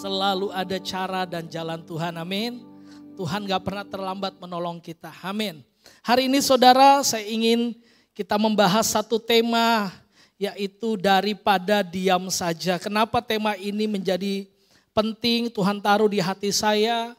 Selalu ada cara dan jalan Tuhan, amin. Tuhan gak pernah terlambat menolong kita, amin. Hari ini saudara, saya ingin kita membahas satu tema, yaitu daripada diam saja. Kenapa tema ini menjadi penting, Tuhan taruh di hati saya,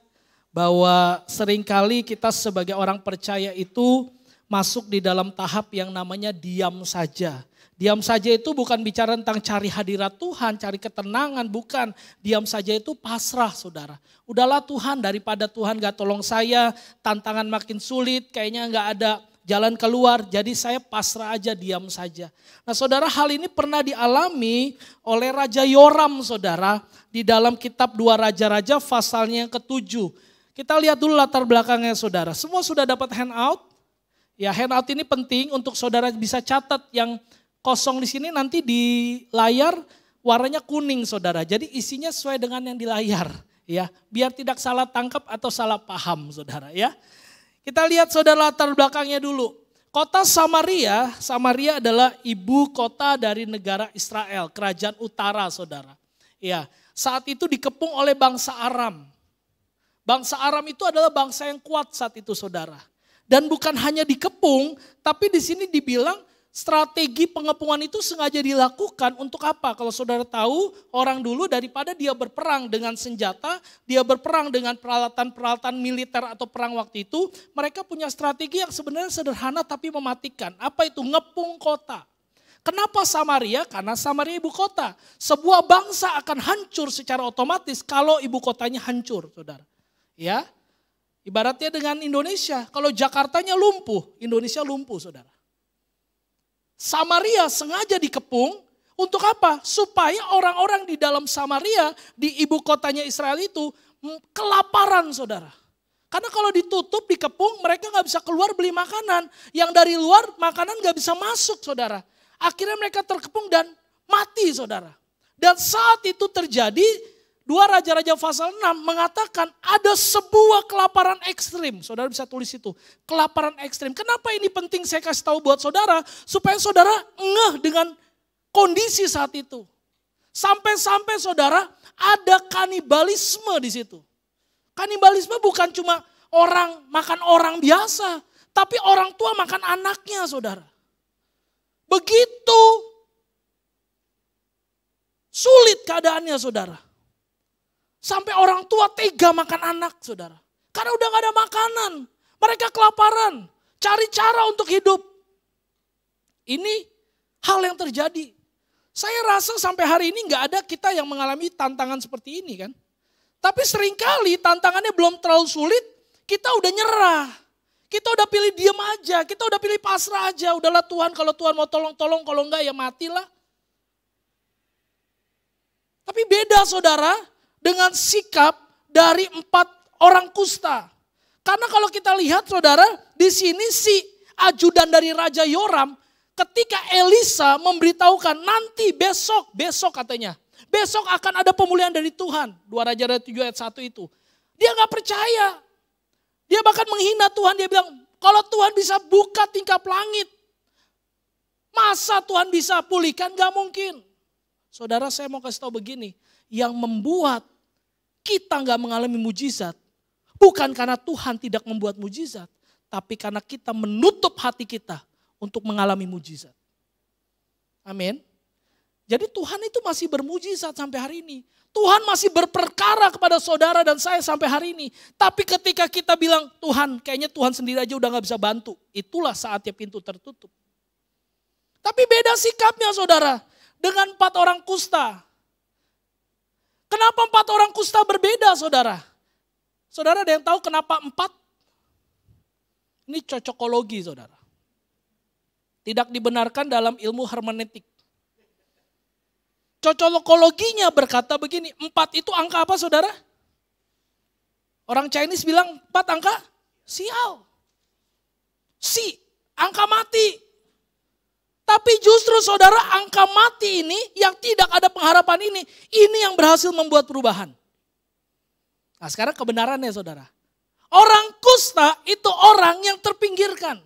bahwa seringkali kita sebagai orang percaya itu masuk di dalam tahap yang namanya diam saja. Diam saja itu bukan bicara tentang cari hadirat Tuhan, cari ketenangan, bukan. Diam saja itu pasrah, saudara. Udahlah Tuhan, daripada Tuhan gak tolong saya, tantangan makin sulit, kayaknya gak ada jalan keluar. Jadi saya pasrah aja, diam saja. Nah saudara, hal ini pernah dialami oleh Raja Yoram, saudara. Di dalam kitab 2 Raja-Raja pasalnya yang ke-7. Kita lihat dulu latar belakangnya saudara. Semua sudah dapat handout? Ya, handout ini penting untuk saudara bisa catat yang kosong di sini, nanti di layar warnanya kuning saudara. Jadi isinya sesuai dengan yang di layar ya. Biar tidak salah tangkap atau salah paham saudara ya. Kita lihat saudara latar belakangnya dulu. Kota Samaria, Samaria adalah ibu kota dari negara Israel, kerajaan utara saudara. Ya, saat itu dikepung oleh bangsa Aram. Bangsa Aram itu adalah bangsa yang kuat saat itu saudara. Dan bukan hanya dikepung, tapi di sini dibilang strategi pengepungan itu sengaja dilakukan untuk apa? Kalau saudara tahu, orang dulu daripada dia berperang dengan senjata, dia berperang dengan peralatan-peralatan militer atau perang waktu itu, mereka punya strategi yang sebenarnya sederhana tapi mematikan. Apa itu? Ngepung kota. Kenapa Samaria? Karena Samaria ibu kota. Sebuah bangsa akan hancur secara otomatis kalau ibu kotanya hancur, saudara. Ya, ibaratnya dengan Indonesia, kalau Jakartanya lumpuh, Indonesia lumpuh, saudara. Samaria sengaja dikepung untuk apa? Supaya orang-orang di dalam Samaria, di ibu kotanya Israel itu kelaparan saudara. Karena kalau ditutup, dikepung, mereka gak bisa keluar beli makanan. Yang dari luar makanan gak bisa masuk saudara. Akhirnya mereka terkepung dan mati saudara. Dan saat itu terjadi, 2 Raja-Raja pasal 6 mengatakan ada sebuah kelaparan ekstrim. Saudara bisa tulis itu, kelaparan ekstrim. Kenapa ini penting saya kasih tahu buat saudara? Supaya saudara ngeh dengan kondisi saat itu. Sampai-sampai saudara ada kanibalisme di situ. Kanibalisme bukan cuma orang makan orang biasa, tapi orang tua makan anaknya saudara. Begitu sulit keadaannya saudara. Sampai orang tua tega makan anak saudara. Karena udah gak ada makanan. Mereka kelaparan. Cari cara untuk hidup. Ini hal yang terjadi. Saya rasa sampai hari ini gak ada kita yang mengalami tantangan seperti ini kan. Tapi seringkali tantangannya belum terlalu sulit. Kita udah nyerah. Kita udah pilih diem aja. Kita udah pilih pasrah aja. Udahlah Tuhan, kalau Tuhan mau tolong-tolong. Kalau enggak ya matilah. Tapi beda saudara. Dengan sikap dari 4 orang kusta. Karena kalau kita lihat saudara, di sini si ajudan dari Raja Yoram, ketika Elisa memberitahukan nanti besok katanya. Besok akan ada pemulihan dari Tuhan. 2 Raja-Raja 7 ayat 1 itu. Dia gak percaya. Dia bahkan menghina Tuhan. Dia bilang, kalau Tuhan bisa buka tingkap langit. Masa Tuhan bisa pulihkan? Gak mungkin. Saudara, saya mau kasih tahu begini. Yang membuat kita gak mengalami mujizat, bukan karena Tuhan tidak membuat mujizat, tapi karena kita menutup hati kita untuk mengalami mujizat. Amin. Jadi Tuhan itu masih bermujizat sampai hari ini. Tuhan masih berperkara kepada saudara dan saya sampai hari ini. Tapi ketika kita bilang, Tuhan kayaknya Tuhan sendiri aja udah gak bisa bantu. Itulah saatnya pintu tertutup. Tapi beda sikapnya saudara, dengan 4 orang kusta. Kenapa 4 orang kusta berbeda saudara? Saudara ada yang tahu kenapa 4? Ini cocokologi saudara. Tidak dibenarkan dalam ilmu hermeneutik. Cocokologinya berkata begini, 4 itu angka apa saudara? Orang Chinese bilang 4 angka sial. Si, angka mati. Tapi justru saudara angka mati ini yang tidak ada pengharapan ini yang berhasil membuat perubahan. Nah sekarang kebenarannya saudara. Orang kusta itu orang yang terpinggirkan.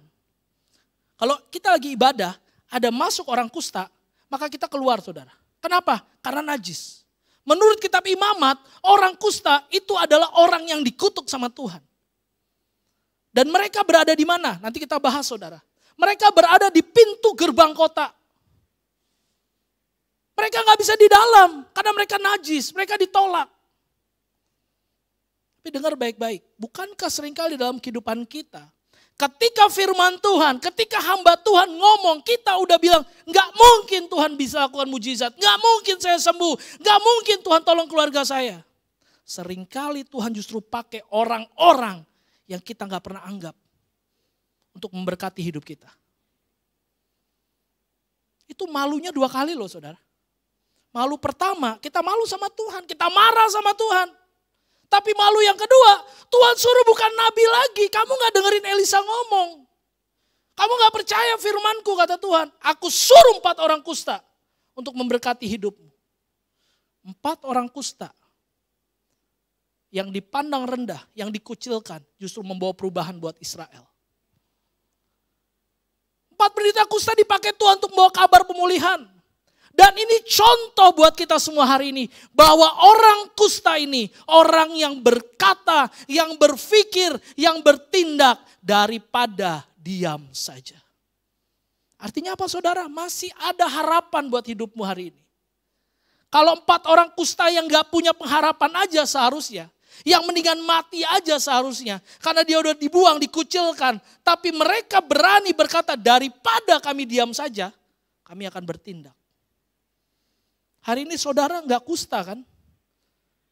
Kalau kita lagi ibadah, ada masuk orang kusta, maka kita keluar saudara. Kenapa? Karena najis. Menurut kitab Imamat, orang kusta itu adalah orang yang dikutuk sama Tuhan. Dan mereka berada di mana? Nanti kita bahas saudara. Mereka berada di pintu gerbang kota. Mereka gak bisa di dalam karena mereka najis, mereka ditolak. Tapi dengar baik-baik, bukankah seringkali dalam kehidupan kita, ketika firman Tuhan, ketika hamba Tuhan ngomong, kita udah bilang, gak mungkin Tuhan bisa lakukan mujizat, gak mungkin saya sembuh, gak mungkin Tuhan tolong keluarga saya. Seringkali Tuhan justru pakai orang-orang yang kita gak pernah anggap untuk memberkati hidup kita. Itu malunya 2 kali loh saudara. Malu pertama, kita malu sama Tuhan, kita marah sama Tuhan. Tapi malu yang kedua, Tuhan suruh bukan nabi lagi, kamu gak dengerin Elisa ngomong. Kamu gak percaya firmanku kata Tuhan, aku suruh 4 orang kusta untuk memberkati hidupmu. 4 orang kusta yang dipandang rendah, yang dikucilkan justru membawa perubahan buat Israel. 4 penderita kusta dipakai Tuhan untuk membawa kabar pemulihan. Dan ini contoh buat kita semua hari ini. Bahwa orang kusta ini, orang yang berkata, yang berpikir, yang bertindak daripada diam saja. Artinya apa saudara? Masih ada harapan buat hidupmu hari ini. Kalau 4 orang kusta yang gak punya pengharapan aja seharusnya. Yang mendingan mati aja seharusnya. Karena dia udah dibuang, dikucilkan. Tapi mereka berani berkata daripada kami diam saja, kami akan bertindak. Hari ini saudara gak kusta kan?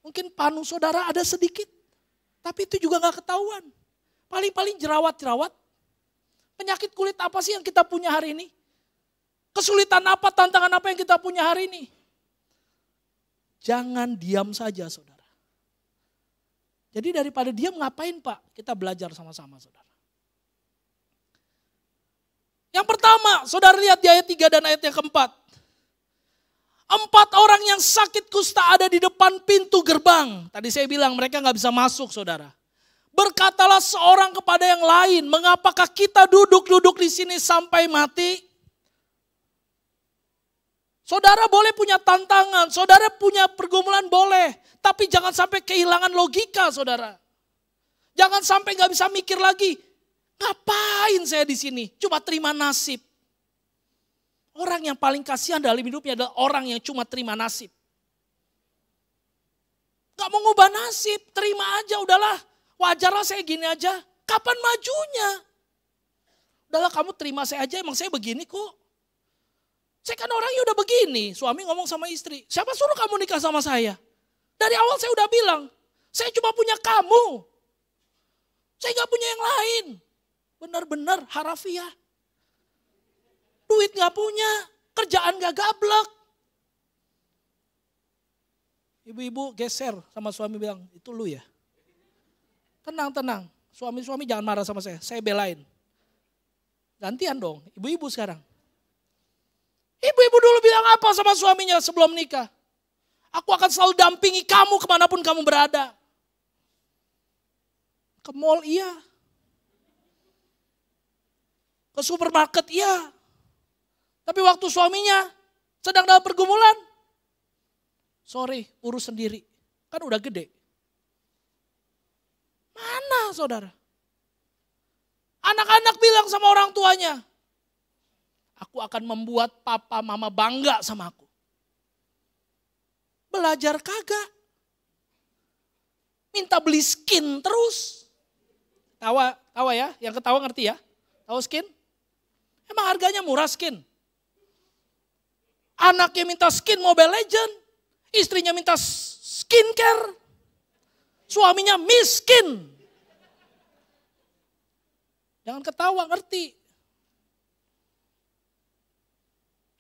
Mungkin panu saudara ada sedikit. Tapi itu juga gak ketahuan. Paling-paling jerawat-jerawat. Penyakit kulit apa sih yang kita punya hari ini? Kesulitan apa, tantangan apa yang kita punya hari ini? Jangan diam saja saudara. Jadi daripada diam ngapain Pak? Kita belajar sama-sama saudara. Yang pertama, saudara lihat di ayat 3 dan ayat yang keempat. 4 orang yang sakit kusta ada di depan pintu gerbang. Tadi saya bilang mereka gak bisa masuk saudara. Berkatalah seorang kepada yang lain, mengapakah kita duduk-duduk di sini sampai mati? Saudara boleh punya tantangan, saudara punya pergumulan boleh. Tapi jangan sampai kehilangan logika saudara. Jangan sampai gak bisa mikir lagi. Ngapain saya di sini? Cuma terima nasib. Orang yang paling kasihan dalam hidupnya adalah orang yang cuma terima nasib. Gak mau ngubah nasib, terima aja udahlah. Wajarlah saya gini aja, kapan majunya? Udahlah kamu terima saya aja, emang saya begini kok. Saya kan orangnya udah begini, suami ngomong sama istri. Siapa suruh kamu nikah sama saya? Dari awal saya udah bilang, saya cuma punya kamu. Saya gak punya yang lain. Benar-benar harafiah. Duit gak punya, kerjaan gak gablek. Ibu-ibu geser sama suami bilang, itu lu ya? Tenang, suami-suami jangan marah sama saya belain. Gantian dong, ibu-ibu sekarang. Ibu-ibu dulu bilang apa sama suaminya sebelum nikah? Aku akan selalu dampingi kamu kemanapun kamu berada. Ke mall iya. Ke supermarket iya. Tapi waktu suaminya sedang dalam pergumulan, sorry, urus sendiri. Kan udah gede. Mana saudara? Anak-anak bilang sama orang tuanya, aku akan membuat papa mama bangga sama aku. Belajar kagak. Minta beli skin terus. Tawa ya, yang ketawa ngerti ya? Tahu skin? Emang harganya murah skin? Anaknya minta skin Mobile Legend, istrinya minta skincare, suaminya miskin. Jangan ketawa, ngerti.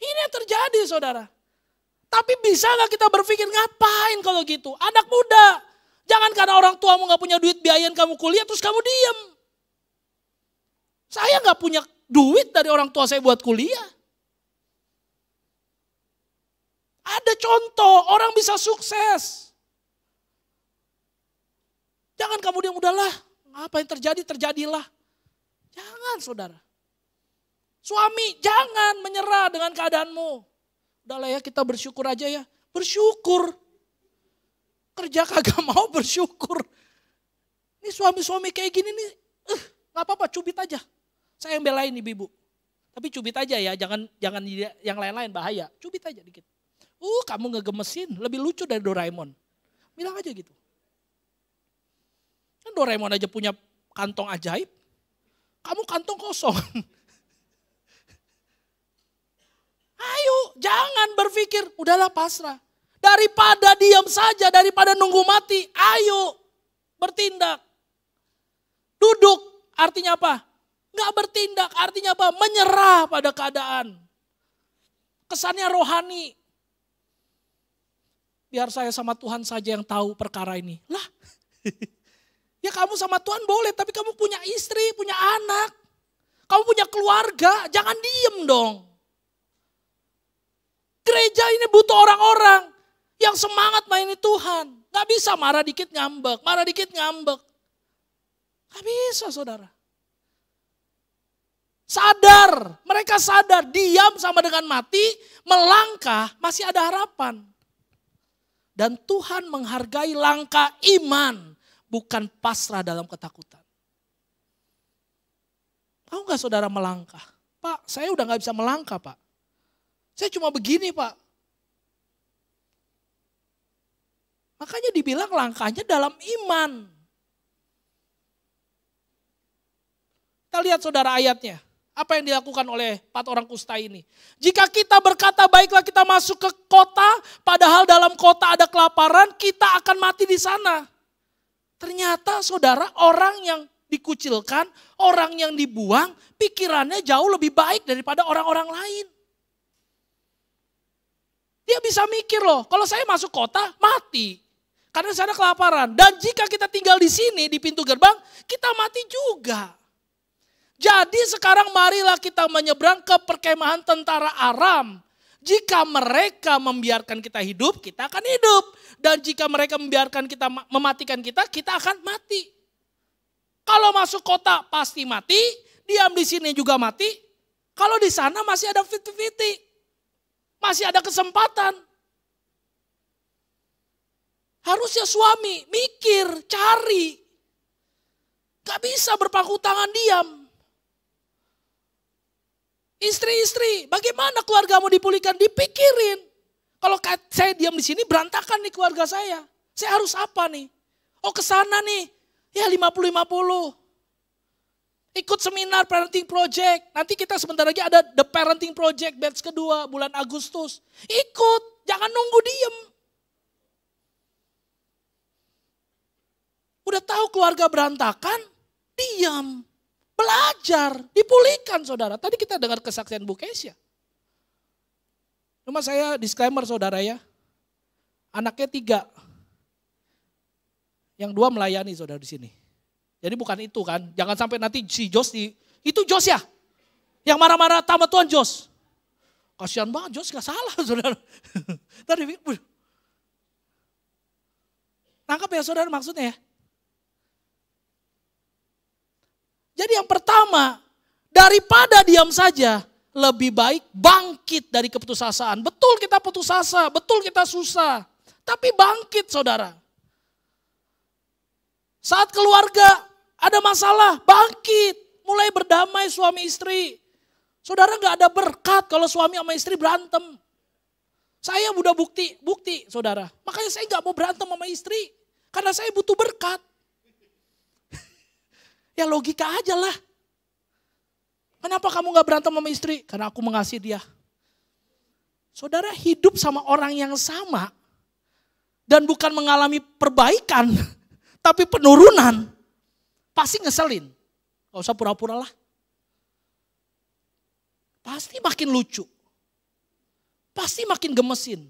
Ini yang terjadi saudara. Tapi bisa gak kita berpikir ngapain kalau gitu? Anak muda, jangan karena orang tuamu gak punya duit biayain kamu kuliah terus kamu diem. Saya gak punya duit dari orang tua saya buat kuliah. Ada contoh, orang bisa sukses. Jangan kamu diam, udahlah, apa yang terjadi, terjadilah. Jangan saudara. Suami, jangan menyerah dengan keadaanmu. Udahlah ya, kita bersyukur aja ya. Bersyukur. Kerja kagak mau bersyukur. Ini suami-suami kayak gini nih, gak apa-apa cubit aja. Saya yang belain ibu-ibu. Tapi cubit aja ya, jangan yang lain-lain bahaya. Cubit aja dikit. Kamu ngegemesin, lebih lucu dari Doraemon. Bilang aja gitu. Kan Doraemon aja punya kantong ajaib. Kamu kantong kosong. Ayo, jangan berpikir, udahlah pasrah. Daripada diam saja, daripada nunggu mati, ayo bertindak. Duduk, artinya apa? Nggak bertindak, artinya apa? Menyerah pada keadaan. Kesannya rohani. Biar saya sama Tuhan saja yang tahu perkara ini. Lah, ya kamu sama Tuhan boleh, tapi kamu punya istri, punya anak. Kamu punya keluarga, jangan diem dong. Gereja ini butuh orang-orang yang semangat maini Tuhan. Gak bisa marah dikit ngambek, marah dikit ngambek. Gak bisa saudara. Sadar, mereka sadar diam sama dengan mati, melangkah masih ada harapan. Dan Tuhan menghargai langkah iman, bukan pasrah dalam ketakutan. Tahu gak saudara melangkah? Pak, saya udah gak bisa melangkah Pak. Saya cuma begini Pak. Makanya dibilang langkahnya dalam iman. Kita lihat saudara ayatnya. Apa yang dilakukan oleh 4 orang kusta ini. Jika kita berkata baiklah kita masuk ke kota, padahal dalam kota ada kelaparan, kita akan mati di sana. Ternyata saudara orang yang dikucilkan, orang yang dibuang, pikirannya jauh lebih baik daripada orang-orang lain. Dia bisa mikir loh, kalau saya masuk kota mati. Karena saya ada kelaparan. Dan jika kita tinggal di sini, di pintu gerbang, kita mati juga. Jadi sekarang marilah kita menyeberang ke perkemahan tentara Aram. Jika mereka membiarkan kita hidup, kita akan hidup. Dan jika mereka membiarkan kita mematikan kita akan mati. Kalau masuk kota pasti mati, diam di sini juga mati. Kalau di sana masih ada 50-50. Masih ada kesempatan. Harusnya suami mikir, cari. Gak bisa berpangku tangan diam. Istri-istri, bagaimana keluargamu dipulihkan? Dipikirin. Kalau saya diam di sini berantakan nih keluarga saya. Saya harus apa nih? Oh ke sana nih. Ya 50-50. Ikut seminar parenting project. Nanti kita sebentar lagi ada the parenting project batch kedua bulan Agustus. Ikut, jangan nunggu diem. Udah tahu keluarga berantakan, diam. Belajar, dipulihkan saudara. Tadi kita dengar kesaksian Bu Kesya. Cuma saya disclaimer saudara ya. Anaknya 3. Yang 2 melayani saudara di sini. Jadi bukan itu kan. Jangan sampai nanti si Jos itu Jos ya. Yang marah-marah sama Tuhan Jos. Kasihan banget Jos gak salah saudara. Tadi nangkap ya saudara maksudnya ya. Jadi yang pertama, daripada diam saja, lebih baik bangkit dari keputusasaan. Betul kita putus asa, betul kita susah. Tapi bangkit saudara. Saat keluarga ada masalah, bangkit. Mulai berdamai suami istri. Saudara gak ada berkat kalau suami sama istri berantem. Saya udah bukti saudara. Makanya saya gak mau berantem sama istri. Karena saya butuh berkat. Ya logika aja lah. Kenapa kamu gak berantem sama istri? Karena aku mengasihi dia. Saudara hidup sama orang yang sama. Dan bukan mengalami perbaikan. Tapi penurunan. Pasti ngeselin. Gak usah pura-pura lah. Pasti makin lucu. Pasti makin gemesin.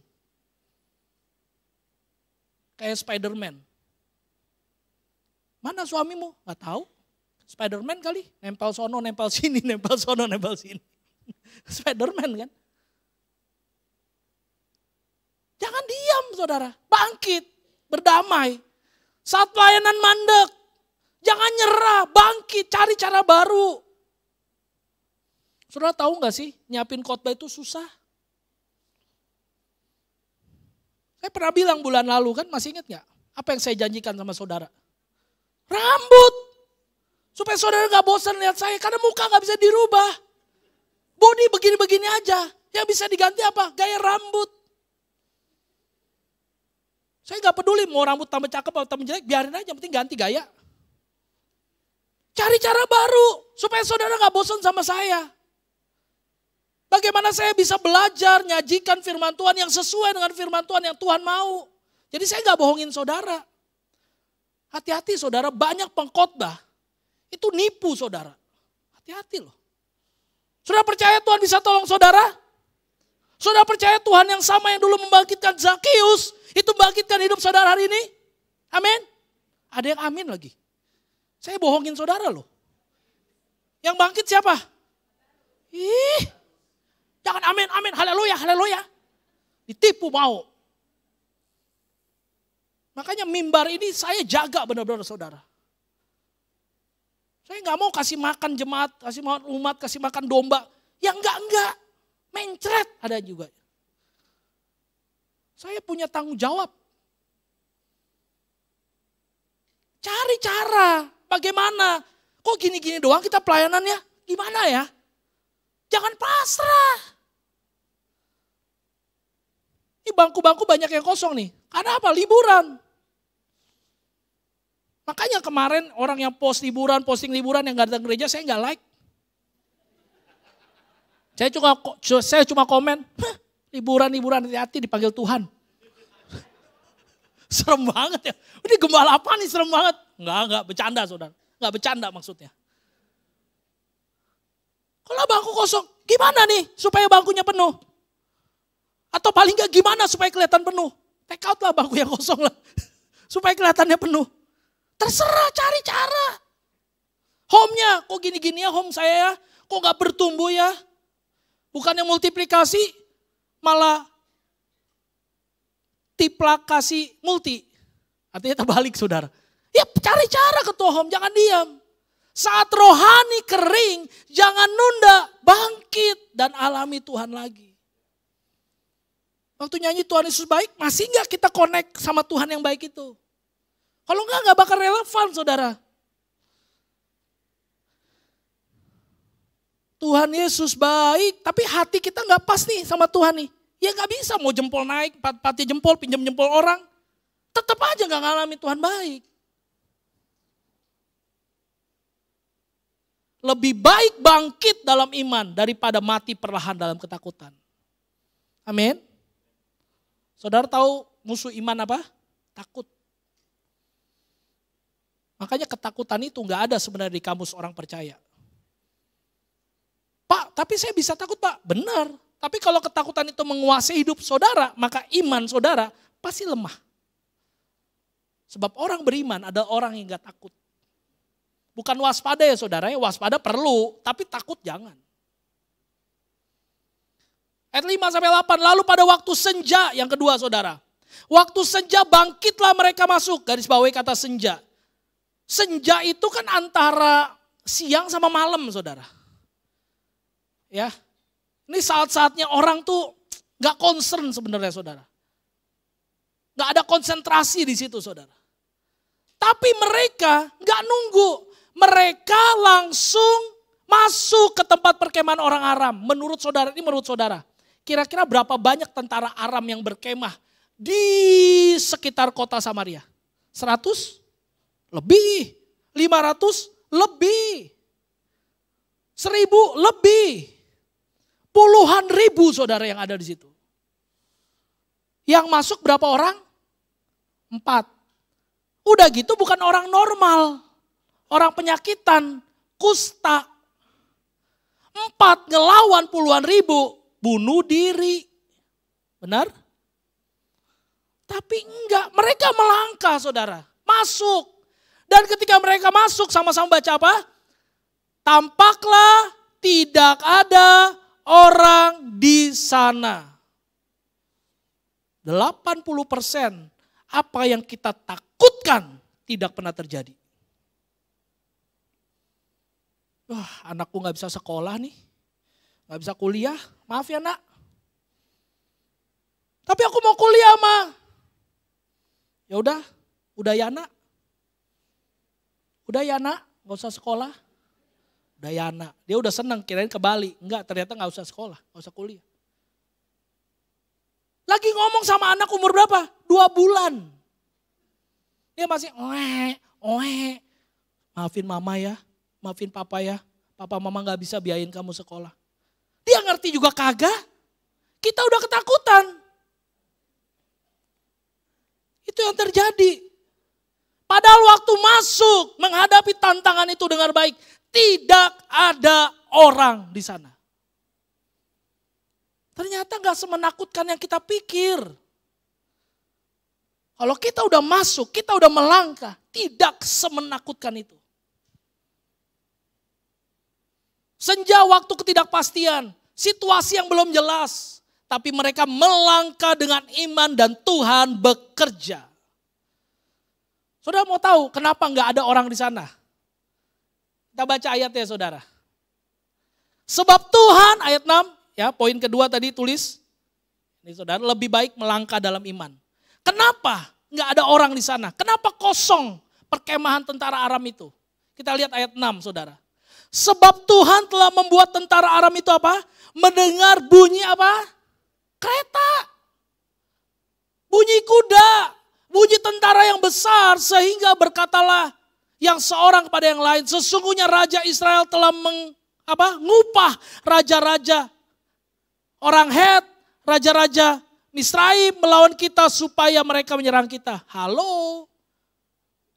Kayak Spider-Man. Mana suamimu? Gak tahu. Spider-Man kali, nempel sono, nempel sini, nempel sono, nempel sini. Spider-Man kan. Jangan diam saudara, bangkit, berdamai. Saat pelayanan mandek, jangan nyerah, bangkit, cari cara baru. Saudara tahu gak sih, nyiapin khotbah itu susah. Saya pernah bilang bulan lalu kan, masih ingat gak? Apa yang saya janjikan sama saudara? Rambut. Supaya saudara gak bosan lihat saya, karena muka gak bisa dirubah. Body begini-begini aja. Yang bisa diganti apa? Gaya rambut. Saya gak peduli mau rambut tambah cakep atau tambah jelek, biarin aja, yang penting ganti gaya. Cari cara baru, supaya saudara gak bosan sama saya. Bagaimana saya bisa belajar, nyajikan firman Tuhan yang sesuai dengan firman Tuhan yang Tuhan mau. Jadi saya gak bohongin saudara. Hati-hati saudara, banyak pengkhotbah itu nipu saudara. Hati-hati loh. Saudara percaya Tuhan bisa tolong saudara? Saudara percaya Tuhan yang sama yang dulu membangkitkan Zakius, itu membangkitkan hidup saudara hari ini? Amin? Ada yang amin lagi. Saya bohongin saudara loh. Yang bangkit siapa? Ih, jangan amin, amin, haleluya, haleluya. Ditipu mau. Makanya mimbar ini saya jaga benar-benar saudara. Saya gak mau kasih makan jemaat, kasih makan umat, kasih makan domba. Ya enggak. Mencret ada juga. Saya punya tanggung jawab. Cari cara, bagaimana? Kok gini-gini doang kita pelayanannya? Gimana ya? Jangan pasrah. Ini bangku-bangku banyak yang kosong nih. Karena apa? Liburan. Makanya kemarin orang yang posting liburan yang gak datang gereja, saya gak like. Saya cuma komen, liburan hati-hati dipanggil Tuhan. Serem banget ya. Ini gembala apa nih serem banget. Enggak, bercanda saudara. Enggak bercanda maksudnya. Kalau bangku kosong, gimana nih supaya bangkunya penuh? Atau paling enggak gimana supaya kelihatan penuh? Take out lah bangku yang kosong lah. Supaya kelihatannya penuh. Terserah cari cara. Home-nya, kok gini-gini ya home saya ya. Kok gak bertumbuh ya. Bukannya multiplikasi, malah tiplakasi multi. Artinya terbalik saudara. Ya cari cara ketua home, jangan diam. Saat rohani kering, jangan nunda, bangkit dan alami Tuhan lagi. Waktu nyanyi Tuhan Yesus baik, masih gak kita connect sama Tuhan yang baik itu? Kalau enggak bakal relevan saudara. Tuhan Yesus baik, tapi hati kita enggak pas nih sama Tuhan nih. Ya enggak bisa mau jempol naik, pati jempol, pinjam jempol orang. Tetap aja enggak ngalamin Tuhan baik. Lebih baik bangkit dalam iman daripada mati perlahan dalam ketakutan. Amin. Saudara tahu musuh iman apa? Takut. Makanya ketakutan itu enggak ada sebenarnya di kamus orang percaya. Pak, tapi saya bisa takut Pak. Benar. Tapi kalau ketakutan itu menguasai hidup saudara, maka iman saudara pasti lemah. Sebab orang beriman ada orang yang enggak takut. Bukan waspada ya saudara, ya waspada perlu, tapi takut jangan. Ayat 5-8, lalu pada waktu senja yang kedua saudara. Waktu senja bangkitlah mereka masuk, garis bawahi kata senja. Senja itu kan antara siang sama malam saudara. Ya, ini saat-saatnya orang tuh gak concern sebenarnya saudara. Gak ada konsentrasi di situ saudara. Tapi mereka gak nunggu. Mereka langsung masuk ke tempat perkemahan orang Aram. Menurut saudara, ini menurut saudara. Kira-kira berapa banyak tentara Aram yang berkemah di sekitar kota Samaria? 100? Lebih. 500? Lebih. 1000? Lebih. Puluhan ribu saudara yang ada di situ. Yang masuk berapa orang? 4. Udah gitu bukan orang normal. Orang penyakitan, kusta. 4 ngelawan puluhan ribu, bunuh diri. Benar? Tapi enggak, mereka melangkah saudara. Masuk. Dan ketika mereka masuk sama-sama baca apa? Tampaklah tidak ada orang di sana. 80% apa yang kita takutkan tidak pernah terjadi. Wah, anakku gak bisa sekolah nih. Gak bisa kuliah. Maaf ya nak. Tapi aku mau kuliah Ma. Ya udah, Udah ya nak? Udah ya nak? Gak usah sekolah? Udah ya nak. Dia udah senang kirain ke Bali. Enggak, ternyata gak usah sekolah, gak usah kuliah. Lagi ngomong sama anak umur berapa? 2 bulan. Dia masih maafin mama ya, maafin papa ya. Papa mama gak bisa biayain kamu sekolah. Dia ngerti juga kagak. Kita udah ketakutan. Itu yang terjadi. Padahal waktu masuk menghadapi tantangan itu dengan baik, tidak ada orang di sana. Ternyata gak semenakutkan yang kita pikir. Kalau kita udah masuk, kita udah melangkah, tidak semenakutkan itu. Senja waktu ketidakpastian, situasi yang belum jelas. Tapi mereka melangkah dengan iman dan Tuhan bekerja. Saudara mau tahu kenapa nggak ada orang di sana? Kita baca ayatnya saudara. Sebab Tuhan, ayat 6, ya poin kedua tadi tulis. Ini saudara, lebih baik melangkah dalam iman. Kenapa nggak ada orang di sana? Kenapa kosong perkemahan tentara Aram itu? Kita lihat ayat 6 saudara. Sebab Tuhan telah membuat tentara Aram itu apa? Mendengar bunyi apa? Kereta. Bunyi kuda. Bunyi tentara yang besar sehingga berkatalah yang seorang kepada yang lain. Sesungguhnya Raja Israel telah mengupah raja-raja orang Het, raja-raja Misraim melawan kita supaya mereka menyerang kita. Halo.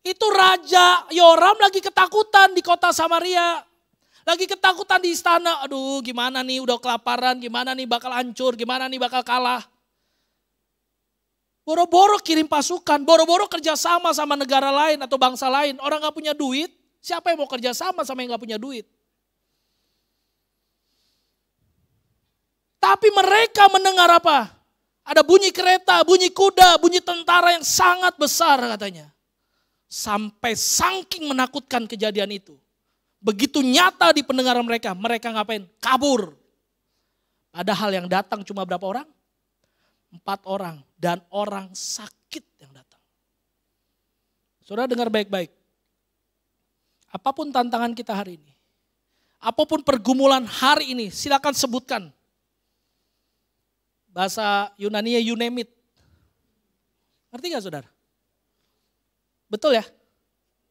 Itu Raja Yoram lagi ketakutan di kota Samaria. Lagi ketakutan di istana. Aduh gimana nih udah kelaparan, gimana nih bakal hancur, gimana nih bakal kalah. Boro-boro kirim pasukan, boro-boro kerjasama sama negara lain atau bangsa lain. Orang gak punya duit, siapa yang mau kerjasama sama yang gak punya duit? Tapi mereka mendengar apa? Ada bunyi kereta, bunyi kuda, bunyi tentara yang sangat besar katanya. Sampai saking menakutkan kejadian itu. Begitu nyata di pendengaran mereka, mereka ngapain? Kabur. Padahal yang datang cuma berapa orang? 4 orang dan orang sakit yang datang. Saudara dengar baik-baik. Apapun tantangan kita hari ini. Apapun pergumulan hari ini, silakan sebutkan. Bahasa Yunani you name it. Ngerti gak saudara? Betul ya?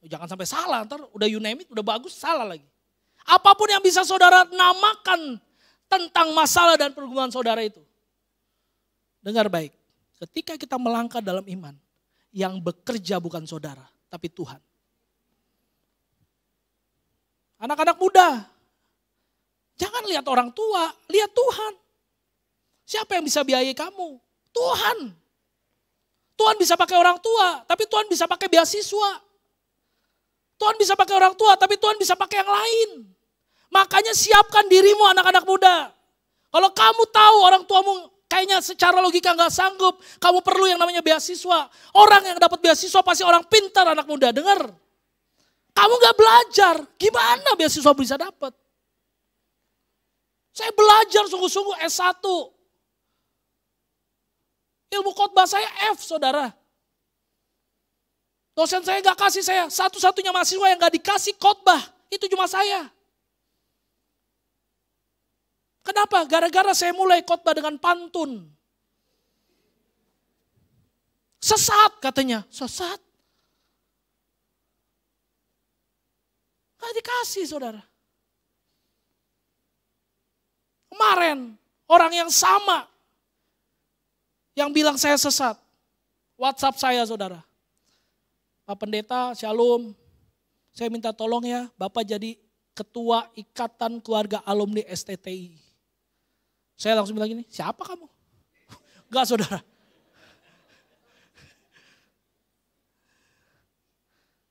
Jangan sampai salah, ntar udah you name it, udah bagus, salah lagi. Apapun yang bisa saudara namakan tentang masalah dan pergumulan saudara itu. Dengar baik, ketika kita melangkah dalam iman, yang bekerja bukan saudara, tapi Tuhan. Anak-anak muda, jangan lihat orang tua, lihat Tuhan. Siapa yang bisa biayai kamu? Tuhan. Tuhan bisa pakai orang tua, tapi Tuhan bisa pakai beasiswa. Tuhan bisa pakai orang tua, tapi Tuhan bisa pakai yang lain. Makanya siapkan dirimu anak-anak muda. Kalau kamu tahu orang tuamu kayaknya secara logika gak sanggup, kamu perlu yang namanya beasiswa. Orang yang dapat beasiswa pasti orang pintar anak muda, dengar. Kamu gak belajar, gimana beasiswa bisa dapat? Saya belajar sungguh-sungguh S1. Ilmu khotbah saya F saudara. Dosen saya gak kasih saya, satu-satunya mahasiswa yang gak dikasih khotbah, itu cuma saya. Kenapa? Gara-gara saya mulai khotbah dengan pantun. Sesat katanya, sesat. Gak dikasih saudara. Kemarin orang yang sama yang bilang saya sesat. WhatsApp saya saudara. Pak Pendeta, Shalom. Saya minta tolong ya, Bapak jadi ketua Ikatan Keluarga Alumni STTI. Saya langsung bilang gini, siapa kamu? Enggak saudara.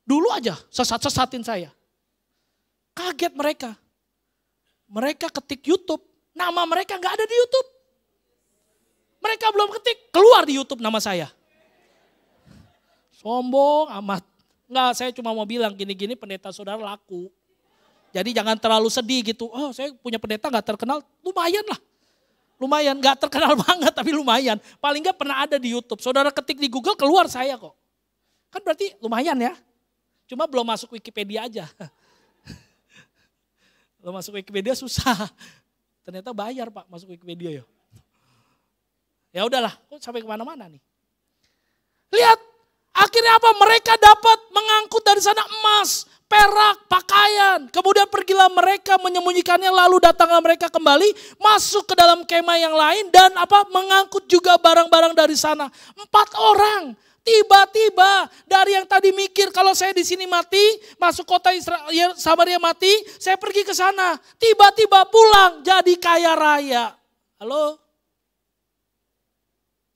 Dulu aja sesat-sesatin saya. Kaget mereka. Mereka ketik YouTube, nama mereka gak ada di YouTube. Mereka belum ketik, keluar di YouTube nama saya. Sombong amat. Enggak, saya cuma mau bilang gini-gini pendeta saudara laku. Jadi jangan terlalu sedih gitu. Oh saya punya pendeta gak terkenal, lumayan lah. Lumayan, gak terkenal banget tapi lumayan. Paling gak pernah ada di YouTube. Saudara ketik di Google keluar saya kok. Kan berarti lumayan ya. Cuma belum masuk Wikipedia aja. Belum masuk Wikipedia susah. Ternyata bayar Pak masuk Wikipedia ya. Ya udahlah, kok sampai kemana-mana nih. Lihat, akhirnya apa? Mereka dapat mengangkut dari sana emas, perak, pakaian. Kemudian pergilah mereka menyembunyikannya, lalu datanglah mereka kembali, masuk ke dalam kemah yang lain dan apa? Mengangkut juga barang-barang dari sana. 4 orang. Tiba-tiba dari yang tadi mikir kalau saya di sini mati, masuk kota Israel, Samaria mati, saya pergi ke sana. Tiba-tiba pulang jadi kaya raya. Halo?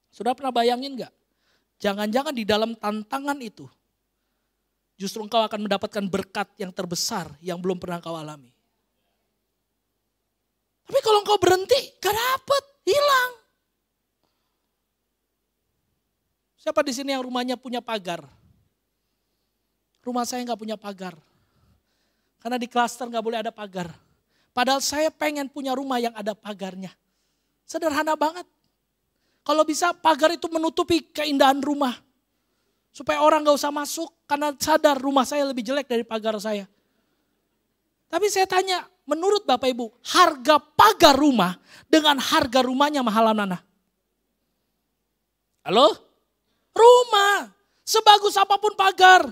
Sudah pernah bayangin gak? Jangan-jangan di dalam tantangan itu, justru engkau akan mendapatkan berkat yang terbesar yang belum pernah kau alami. Tapi kalau engkau berhenti, gak dapat, hilang. Siapa di sini yang rumahnya punya pagar? Rumah saya gak punya pagar. Karena di klaster gak boleh ada pagar. Padahal saya pengen punya rumah yang ada pagarnya. Sederhana banget. Kalau bisa pagar itu menutupi keindahan rumah. Supaya orang gak usah masuk karena sadar rumah saya lebih jelek dari pagar saya. Tapi saya tanya, menurut Bapak Ibu, harga pagar rumah dengan harga rumahnya mahalan mana? Halo? Rumah. Sebagus apapun pagar.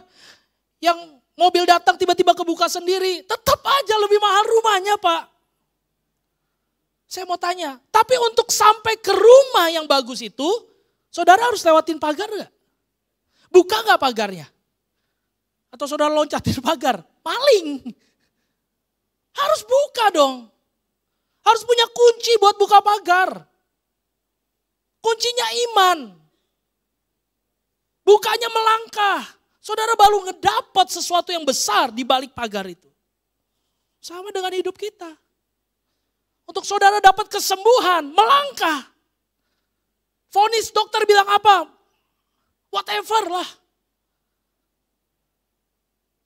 Yang mobil datang tiba-tiba kebuka sendiri. Tetap aja lebih mahal rumahnya Pak. Saya mau tanya, tapi untuk sampai ke rumah yang bagus itu, saudara harus lewatin pagar gak? Buka gak pagarnya? Atau saudara loncatin pagar? Maling. Harus buka dong. Harus punya kunci buat buka pagar. Kuncinya iman. Bukanya melangkah. Saudara baru ngedapat sesuatu yang besar di balik pagar itu. Sama dengan hidup kita. Untuk saudara dapat kesembuhan, melangkah. Vonis dokter bilang apa? Whatever lah.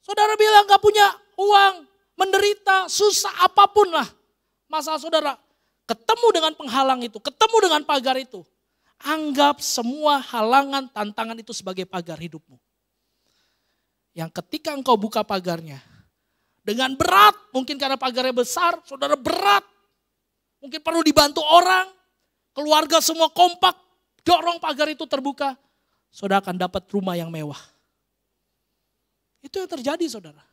Saudara bilang gak punya uang, menderita, susah apapun lah. Masalah saudara, ketemu dengan penghalang itu, ketemu dengan pagar itu. Anggap semua halangan, tantangan itu sebagai pagar hidupmu. Yang ketika engkau buka pagarnya, dengan berat, mungkin karena pagarnya besar, saudara berat. Mungkin perlu dibantu orang, keluarga semua kompak, dorong pagar itu terbuka. Saudara akan dapat rumah yang mewah. Itu yang terjadi saudara.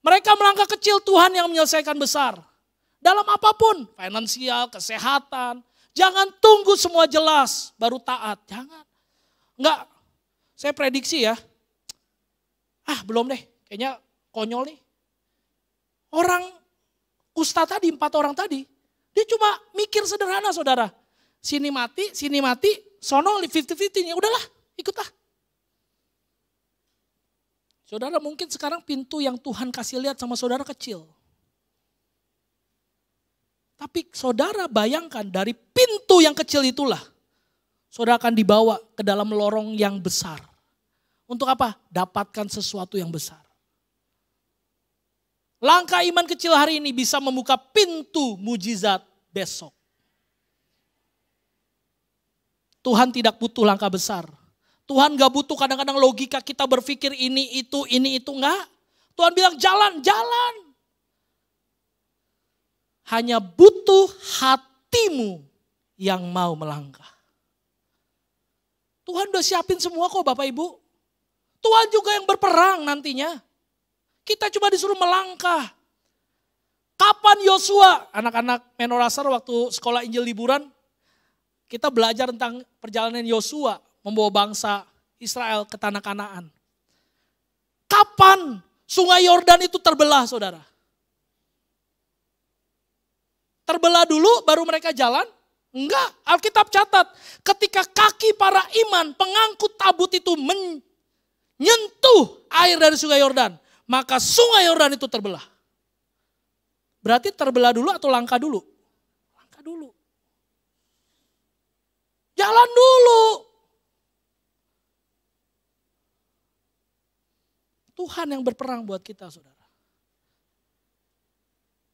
Mereka melangkah kecil, Tuhan yang menyelesaikan besar. Dalam apapun, finansial, kesehatan. Jangan tunggu semua jelas, baru taat. Jangan. Enggak, saya prediksi ya. Belum deh, kayaknya konyol nih. Orang kusta tadi, 4 orang tadi. Dia cuma mikir sederhana saudara. Sini mati, sono 50-50. Ya udahlah, ikutlah. Saudara mungkin sekarang pintu yang Tuhan kasih lihat sama saudara kecil. Tapi saudara bayangkan dari pintu yang kecil itulah. Saudara akan dibawa ke dalam lorong yang besar. Untuk apa? Dapatkan sesuatu yang besar. Langkah iman kecil hari ini bisa membuka pintu mujizat besok. Tuhan tidak butuh langkah besar. Tuhan gak butuh kadang-kadang logika kita berpikir ini itu, enggak. Tuhan bilang jalan. Hanya butuh hatimu yang mau melangkah. Tuhan udah siapin semua kok Bapak Ibu. Tuhan juga yang berperang nantinya. Kita cuma disuruh melangkah. Kapan Yosua, anak-anak Menorasar waktu sekolah Injil liburan, kita belajar tentang perjalanan Yosua membawa bangsa Israel ke tanah Kanaan. Kapan sungai Yordan itu terbelah saudara? Terbelah dulu baru mereka jalan? Enggak, Alkitab catat ketika kaki para iman pengangkut tabut itu menyentuh air dari sungai Yordan, maka sungai Yordan itu terbelah. Berarti terbelah dulu atau langkah dulu? Langkah dulu. Jalan dulu. Tuhan yang berperang buat kita saudara.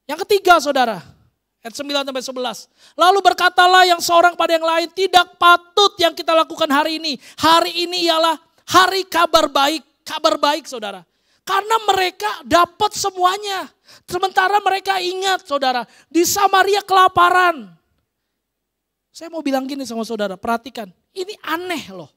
Yang ketiga saudara, ayat 9-11. Lalu berkatalah yang seorang pada yang lain, tidak patut yang kita lakukan hari ini. Hari ini ialah hari kabar baik saudara. Karena mereka dapat semuanya. Sementara mereka ingat saudara, di Samaria kelaparan. Saya mau bilang gini sama saudara, perhatikan. Ini aneh loh.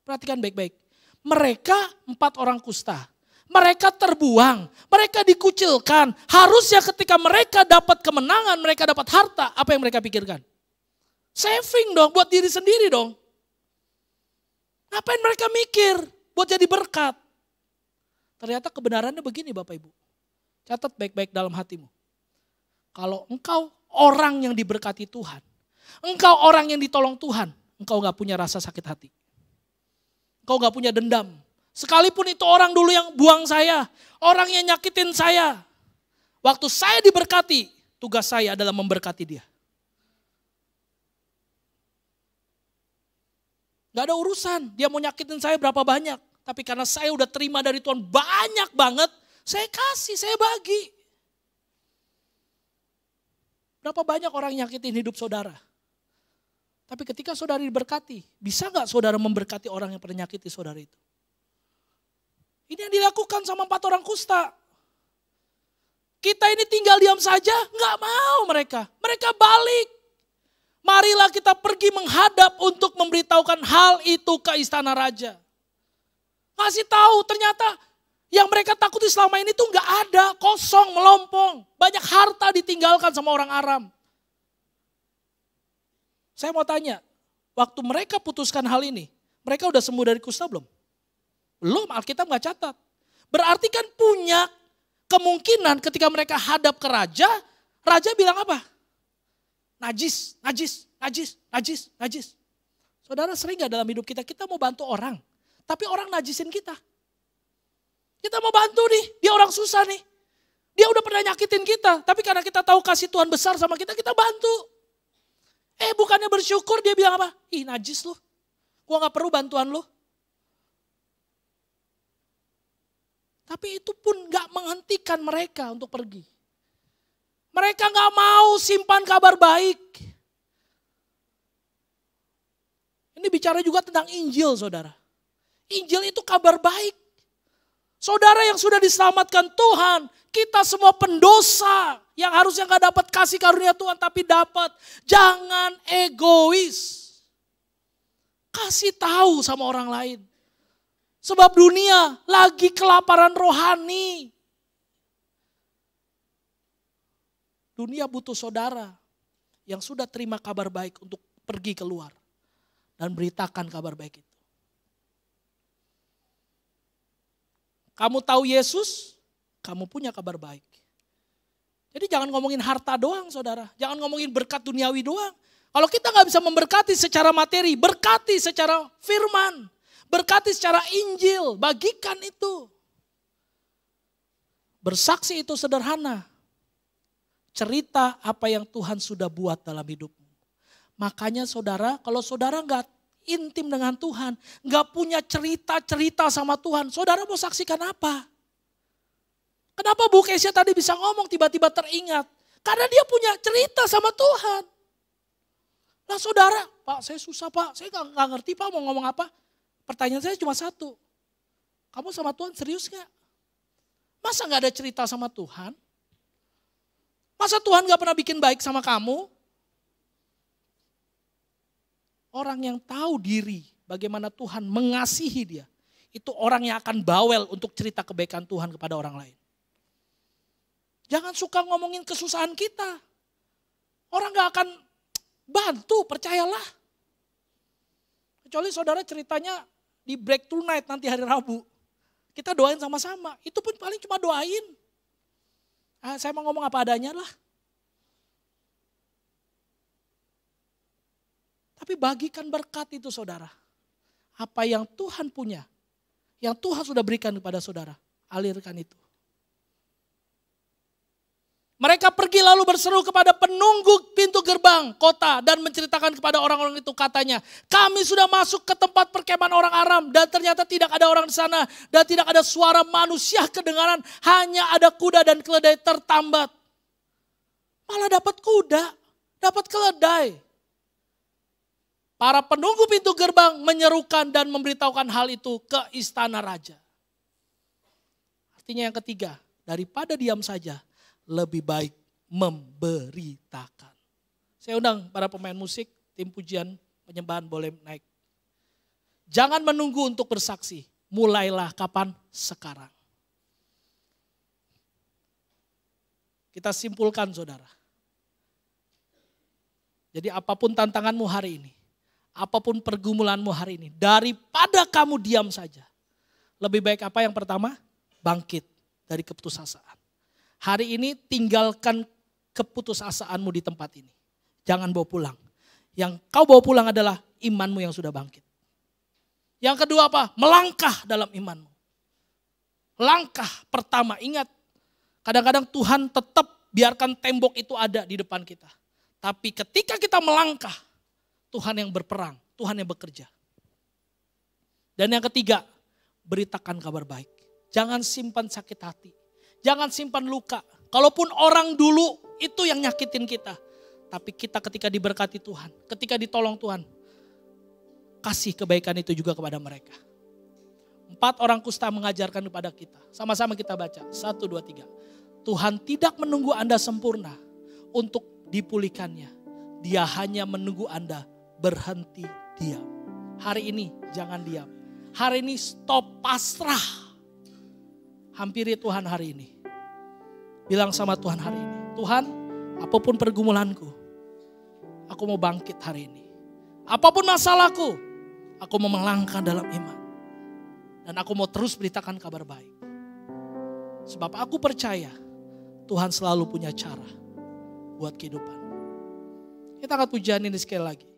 Perhatikan baik-baik. Mereka 4 orang kusta. Mereka terbuang, mereka dikucilkan. Harusnya ketika mereka dapat kemenangan, mereka dapat harta, apa yang mereka pikirkan? Saving dong, buat diri sendiri dong. Ngapain mereka mikir buat jadi berkat? Ternyata kebenarannya begini Bapak Ibu. Catat baik-baik dalam hatimu. Kalau engkau orang yang diberkati Tuhan, engkau orang yang ditolong Tuhan, engkau gak punya rasa sakit hati. Engkau gak punya dendam. Sekalipun itu orang dulu yang buang saya, orang yang nyakitin saya. Waktu saya diberkati, tugas saya adalah memberkati dia. Gak ada urusan, dia mau nyakitin saya berapa banyak. Tapi karena saya udah terima dari Tuhan banyak banget, saya kasih, saya bagi. Berapa banyak orang nyakitin hidup saudara. Tapi ketika saudara diberkati, bisa gak saudara memberkati orang yang pernah nyakiti saudara itu? Ini yang dilakukan sama 4 orang kusta. Kita ini tinggal diam saja, gak mau mereka. Mereka balik. Marilah kita pergi menghadap untuk memberitahukan hal itu ke istana raja. Kasih tahu ternyata yang mereka takuti selama ini tuh gak ada, kosong, melompong. Banyak harta ditinggalkan sama orang Aram. Saya mau tanya, waktu mereka putuskan hal ini, mereka udah sembuh dari kusta belum? Belum, Alkitab gak catat. Berarti kan punya kemungkinan ketika mereka hadap ke raja, raja bilang apa? Najis, najis, najis, najis, najis. Saudara sering gak dalam hidup kita mau bantu orang, tapi orang najisin kita. Kita mau bantu nih, dia orang susah nih. Dia udah pernah nyakitin kita, tapi karena kita tahu kasih Tuhan besar sama kita bantu. Bukannya bersyukur, dia bilang apa? Ih najis lu, gua gak perlu bantuan lu. Tapi itu pun gak menghentikan mereka untuk pergi. Mereka gak mau simpan kabar baik. Ini bicara juga tentang Injil saudara. Injil itu kabar baik. Saudara yang sudah diselamatkan Tuhan, kita semua pendosa yang harusnya gak dapat kasih karunia Tuhan tapi dapat. Jangan egois. Kasih tahu sama orang lain. Sebab dunia lagi kelaparan rohani. Dunia butuh saudara yang sudah terima kabar baik untuk pergi keluar dan beritakan kabar baik itu. Kamu tahu Yesus, kamu punya kabar baik. Jadi jangan ngomongin harta doang saudara, jangan ngomongin berkat duniawi doang. Kalau kita gak bisa memberkati secara materi, berkati secara firman. Berkati secara Injil, bagikan itu. Bersaksi itu sederhana. Cerita apa yang Tuhan sudah buat dalam hidupmu. Makanya saudara, kalau saudara gak intim dengan Tuhan, gak punya cerita-cerita sama Tuhan, saudara mau saksikan apa? Kenapa Bu Kesia tadi bisa ngomong tiba-tiba teringat? Karena dia punya cerita sama Tuhan. Nah saudara, Pak saya susah Pak, saya gak ngerti Pak mau ngomong apa. Pertanyaan saya cuma satu, kamu sama Tuhan serius gak? Masa gak ada cerita sama Tuhan? Masa Tuhan gak pernah bikin baik sama kamu? Orang yang tahu diri bagaimana Tuhan mengasihi dia, itu orang yang akan bawel untuk cerita kebaikan Tuhan kepada orang lain. Jangan suka ngomongin kesusahan kita. Orang gak akan bantu, percayalah. Kecuali saudara ceritanya di breakthrough night nanti hari Rabu. Kita doain sama-sama. Itu pun paling cuma doain. Saya mau ngomong apa adanya lah. Tapi bagikan berkat itu saudara. Apa yang Tuhan punya. Yang Tuhan sudah berikan kepada saudara. Alirkan itu. Mereka pergi lalu berseru kepada penunggu pintu gerbang kota dan menceritakan kepada orang-orang itu katanya, kami sudah masuk ke tempat perkemahan orang Aram dan ternyata tidak ada orang di sana dan tidak ada suara manusia kedengaran, hanya ada kuda dan keledai tertambat. Malah dapat kuda, dapat keledai. Para penunggu pintu gerbang menyerukan dan memberitahukan hal itu ke istana raja. Artinya yang ketiga, daripada diam saja, lebih baik memberitakan. Saya undang para pemain musik, tim pujian, penyembahan boleh naik. Jangan menunggu untuk bersaksi, mulailah kapan? Sekarang. Kita simpulkan saudara. Jadi apapun tantanganmu hari ini, apapun pergumulanmu hari ini, daripada kamu diam saja. Lebih baik apa yang pertama? Bangkit dari keputusasaan. Hari ini tinggalkan keputusasaanmu di tempat ini. Jangan bawa pulang. Yang kau bawa pulang adalah imanmu yang sudah bangkit. Yang kedua apa? Melangkah dalam imanmu. Langkah pertama, ingat. Kadang-kadang Tuhan tetap biarkan tembok itu ada di depan kita. Tapi ketika kita melangkah, Tuhan yang berperang, Tuhan yang bekerja. Dan yang ketiga, beritakan kabar baik. Jangan simpan sakit hati. Jangan simpan luka. Kalaupun orang dulu itu yang nyakitin kita. Tapi kita ketika diberkati Tuhan, ketika ditolong Tuhan, kasih kebaikan itu juga kepada mereka. 4 orang kusta mengajarkan kepada kita. Sama-sama kita baca. 1, 2, 3. Tuhan tidak menunggu Anda sempurna untuk dipulihkannya. Dia hanya menunggu Anda berhenti diam. Hari ini jangan diam. Hari ini stop pasrah. Hampiri Tuhan hari ini. Bilang sama Tuhan hari ini. Tuhan, apapun pergumulanku, aku mau bangkit hari ini. Apapun masalahku, aku mau melangkah dalam iman. Dan aku mau terus beritakan kabar baik. Sebab aku percaya Tuhan selalu punya cara buat kehidupan. Kita angkat pujian ini sekali lagi.